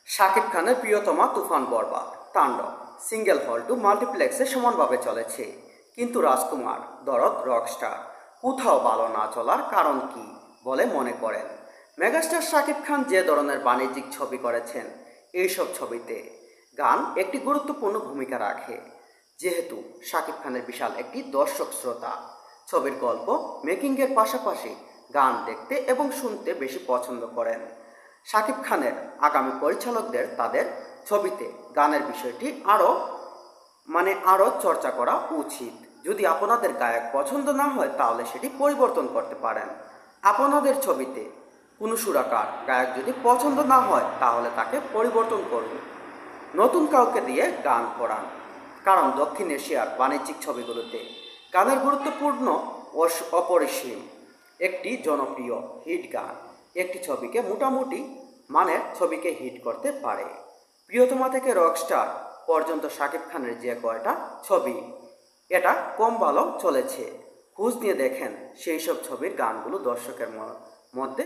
শাকিব খানের প্রিয়তমা তুফান বরবাদ তাণ্ডব সিঙ্গেল হল টু মাল্টিপ্লেক্সে সমানভাবে চলেছে, কিন্তু রাজকুমার দরদ রকস্টার কোথাও ভালো না চলার কারণ কি বলে মনে করেন? মেগাস্টার শাকিব খান যে ধরনের বাণিজ্যিক ছবি করেছেন, এইসব ছবিতে গান একটি গুরুত্বপূর্ণ ভূমিকা রাখে। যেহেতু শাকিব খানের বিশাল একটি দর্শক শ্রোতা, ছবির গল্প মেকিংয়ের পাশাপাশি গান দেখতে এবং শুনতে বেশি পছন্দ করেন। শাকিব খানের আগামী পরিচালকদের তাদের ছবিতে গানের বিষয়টি আরও চর্চা করা উচিত। যদি আপনাদের গায়ক পছন্দ না হয় তাহলে সেটি পরিবর্তন করতে পারেন। আপনাদের ছবিতে কোনো সুরাকার গায়ক যদি পছন্দ না হয় তাহলে তাকে পরিবর্তন করুন, নতুন কাউকে দিয়ে গান করান। কারণ দক্ষিণ এশিয়ার বাণিজ্যিক ছবিগুলোতে গানের গুরুত্বপূর্ণ অপরিসীম। একটি জনপ্রিয় হিট গান একটি ছবিকে মোটামুটি মানের ছবিকে হিট করতে পারে। প্রিয়তমা থেকে রকস্টার পর্যন্ত শাকিব খানের যে কয়টা ছবি এটা কম ভালো চলেছে, খোঁজ নিয়ে দেখেন সেই সব ছবির গানগুলো দর্শকের মধ্যে